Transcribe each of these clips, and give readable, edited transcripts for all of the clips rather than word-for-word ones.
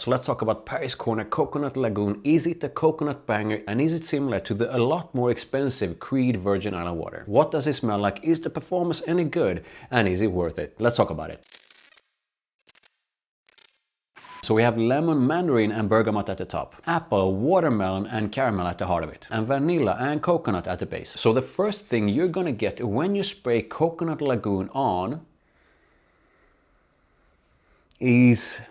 So let's talk about Paris Corner Coconut Lagoon. Is it a coconut banger, and is it similar to the a lot more expensive Creed Virgin Island water? What does it smell like? Is the performance any good, and is it worth it? Let's talk about it. So we have lemon, mandarin and bergamot at the top, apple, watermelon and caramel at the heart of it, and vanilla and coconut at the base. So the first thing you're gonna get when you spray Coconut Lagoon on is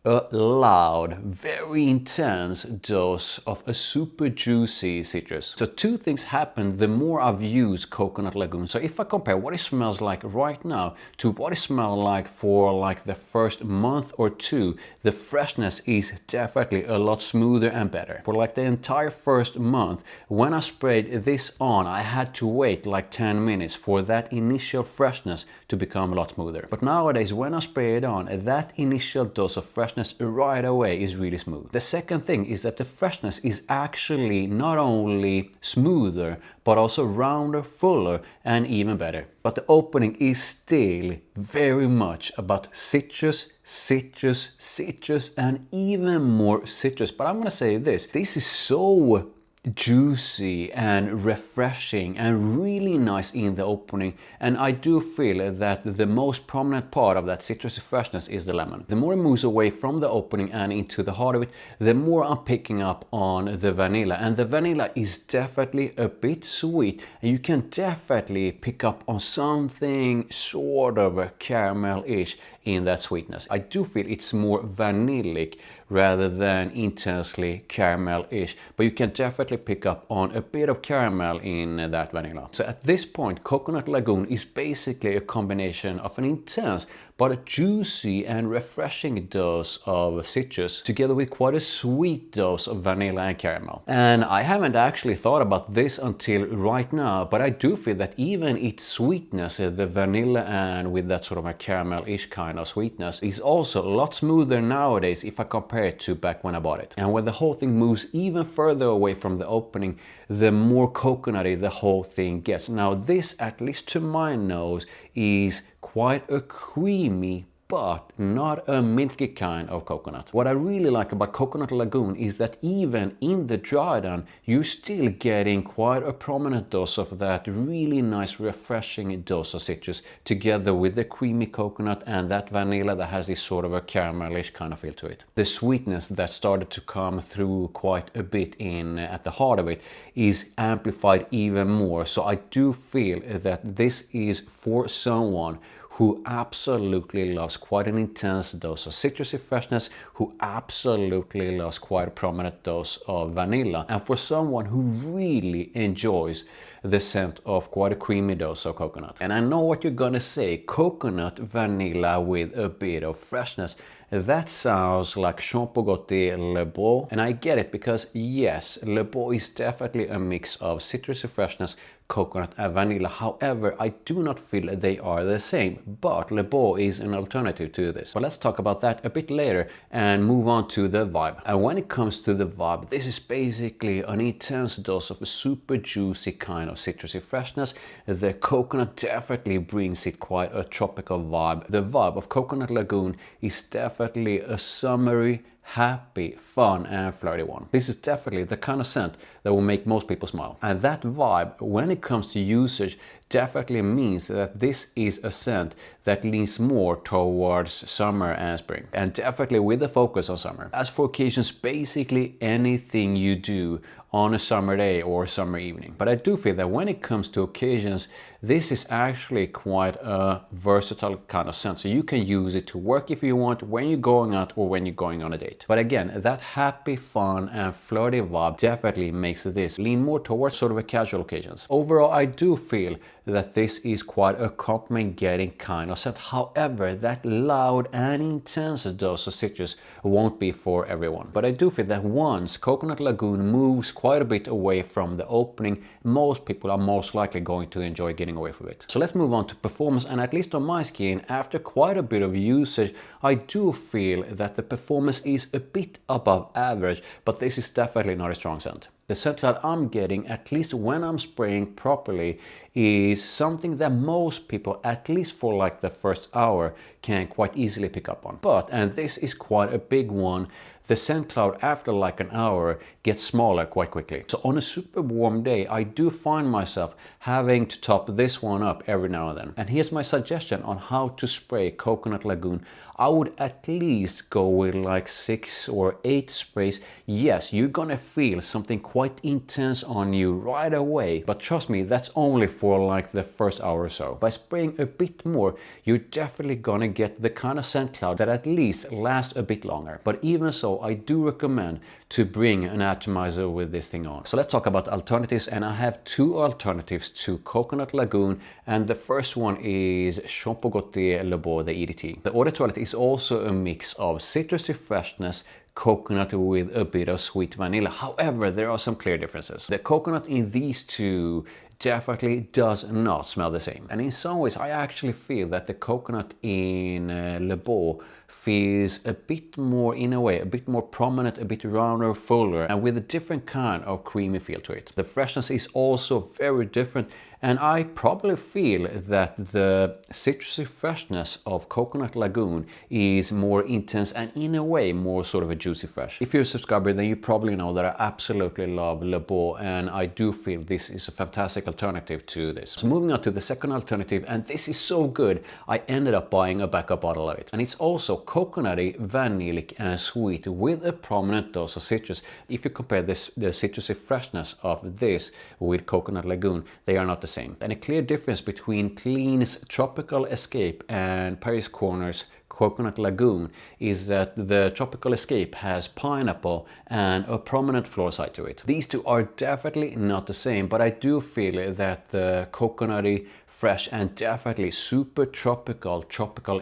a loud, very intense dose of a super juicy citrus. So two things happen the more I've used Coconut Lagoon. So if I compare what it smells like right now to what it smelled like for like the first month or two, the freshness is definitely a lot smoother and better. For like the entire first month, when I sprayed this on, I had to wait like 10 minutes for that initial freshness to become a lot smoother. But nowadays, when I spray it on, that initial dose of freshness right away is really smooth. The second thing is that the freshness is actually not only smoother, but also rounder, fuller, and even better. But the opening is still very much about citrus, citrus, citrus, and even more citrus. But I'm gonna say this is so juicy and refreshing and really nice in the opening, and I do feel that the most prominent part of that citrusy freshness is the lemon. The more it moves away from the opening and into the heart of it, the more I'm picking up on the vanilla, and the vanilla is definitely a bit sweet, and you can definitely pick up on something sort of caramel-ish in that sweetness. I do feel it's more vanillic rather than intensely caramel-ish, but you can definitely pick up on a bit of caramel in that vanilla. So at this point, Coconut Lagoon is basically a combination of an intense but a juicy and refreshing dose of citrus together with quite a sweet dose of vanilla and caramel. And I haven't actually thought about this until right now, but I do feel that even its sweetness, the vanilla and with that sort of a caramel-ish kind of sweetness, is also a lot smoother nowadays if I compare it to back when I bought it. And when the whole thing moves even further away from the opening, the more coconutty the whole thing gets. Now this, at least to my nose, is quite a creamy but not a milky kind of coconut. What I really like about Coconut Lagoon is that even in the dry down, you're still getting quite a prominent dose of that really nice refreshing dose of citrus together with the creamy coconut and that vanilla that has this sort of a caramelish kind of feel to it. The sweetness that started to come through quite a bit in at the heart of it is amplified even more. So I do feel that this is for someone who absolutely loves quite an intense dose of citrusy freshness, who absolutely loves quite a prominent dose of vanilla, and for someone who really enjoys the scent of quite a creamy dose of coconut. And I know what you're gonna say, coconut vanilla with a bit of freshness. That sounds like To Le Beau, and I get it because yes, Le Beau is definitely a mix of citrusy freshness, coconut and vanilla. However, I do not feel they are the same, but Le Beau is an alternative to this. But let's talk about that a bit later and move on to the vibe. And when it comes to the vibe, this is basically an intense dose of a super juicy kind of citrusy freshness. The coconut definitely brings it quite a tropical vibe. The vibe of Coconut Lagoon is definitely a summery, happy, fun and flirty one. This is definitely the kind of scent that will make most people smile. And that vibe, when it comes to usage, definitely means that this is a scent that leans more towards summer and spring, and definitely with a focus on summer. As for occasions, basically anything you do on a summer day or summer evening. But I do feel that when it comes to occasions, this is actually quite a versatile kind of scent. So you can use it to work if you want, when you're going out or when you're going on a date. But again, that happy, fun and flirty vibe definitely makes this lean more towards sort of a casual occasions. Overall, I do feel that this is quite a compliment getting kind of scent. However, that loud and intense dose of citrus won't be for everyone. But I do feel that once Coconut Lagoon moves quite a bit away from the opening, most people are most likely going to enjoy getting away from it. So let's move on to performance, and at least on my skin, after quite a bit of usage, I do feel that the performance is a bit above average, but this is definitely not a strong scent. The scent cloud I'm getting, at least when I'm spraying properly, is something that most people, at least for like the first hour, can quite easily pick up on. But, and this is quite a big one, the scent cloud after like an hour gets smaller quite quickly. So on a super warm day, I do find myself having to top this one up every now and then. And here's my suggestion on how to spray Coconut Lagoon. I would at least go with like 6 or 8 sprays. Yes, you're gonna feel something quite intense on you right away, but trust me, that's only for like the first hour or so. By spraying a bit more, you're definitely gonna get the kind of scent cloud that at least lasts a bit longer. But even so, I do recommend to bring an atomizer with this thing on. So let's talk about alternatives, and I have 2 alternatives to Coconut Lagoon, and the first one is To Le Beau, the EDT. The Eau de Toilette is also a mix of citrusy freshness, coconut with a bit of sweet vanilla. However, there are some clear differences. The coconut in these two definitely does not smell the same. And in some ways, I actually feel that the coconut in Le Beau feels a bit more, in a way, a bit more prominent, a bit rounder, fuller, and with a different kind of creamy feel to it. The freshness is also very different, and I probably feel that the citrusy freshness of Coconut Lagoon is more intense and in a way more sort of a juicy fresh. If you're a subscriber, then you probably know that I absolutely love Le Beau, and I do feel this is a fantastic alternative to this. So moving on to the second alternative, and this is so good, I ended up buying a backup bottle of it. And it's also coconutty, vanillic and sweet with a prominent dose of citrus. If you compare this, the citrusy freshness of this with Coconut Lagoon, they are not the same. And a clear difference between Clean's Tropical Escape and Paris Corner's Coconut Lagoon is that the Tropical Escape has pineapple and a prominent floral side to it. These two are definitely not the same, but I do feel that the coconutty, fresh and definitely super tropical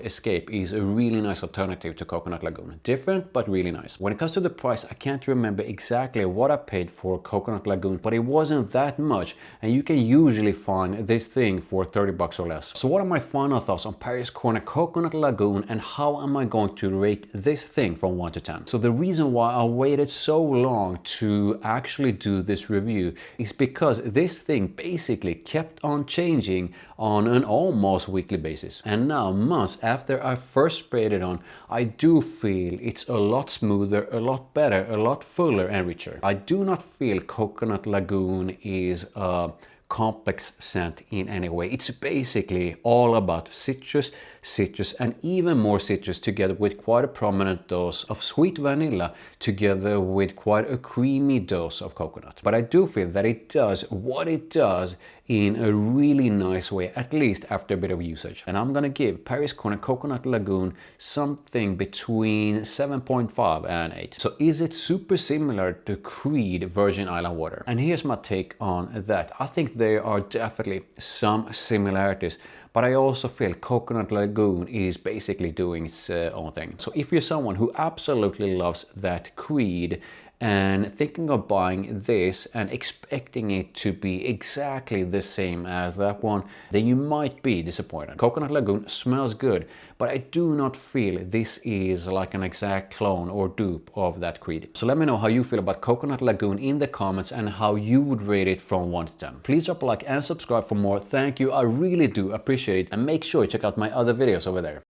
Escape is a really nice alternative to Coconut Lagoon. Different, but really nice. When it comes to the price, I can't remember exactly what I paid for Coconut Lagoon, but it wasn't that much, and you can usually find this thing for 30 bucks or less. So what are my final thoughts on Paris Corner Coconut Lagoon, and how am I going to rate this thing from 1 to 10? So the reason why I waited so long to actually do this review is because this thing basically kept on changing on an almost weekly basis. And now, months after I first sprayed it on, I do feel it's a lot smoother, a lot better, a lot fuller and richer. I do not feel Coconut Lagoon is a complex scent in any way. It's basically all about citrus, and even more citrus, together with quite a prominent dose of sweet vanilla, together with quite a creamy dose of coconut. But I do feel that it does what it does in a really nice way, at least after a bit of usage. And I'm gonna give Paris Corner Coconut Lagoon something between 7.5 and 8. So is it super similar to Creed Virgin Island Water? And here's my take on that. I think there are definitely some similarities, but I also feel Coconut Lagoon is basically doing its own thing. So if you're someone who absolutely loves that Creed and thinking of buying this and expecting it to be exactly the same as that one, then you might be disappointed. Coconut Lagoon smells good, but I do not feel this is like an exact clone or dupe of that Creed. So let me know how you feel about Coconut Lagoon in the comments and how you would rate it from 1 to 10. Please drop a like and subscribe for more. Thank you, I really do appreciate it, and make sure you check out my other videos over there.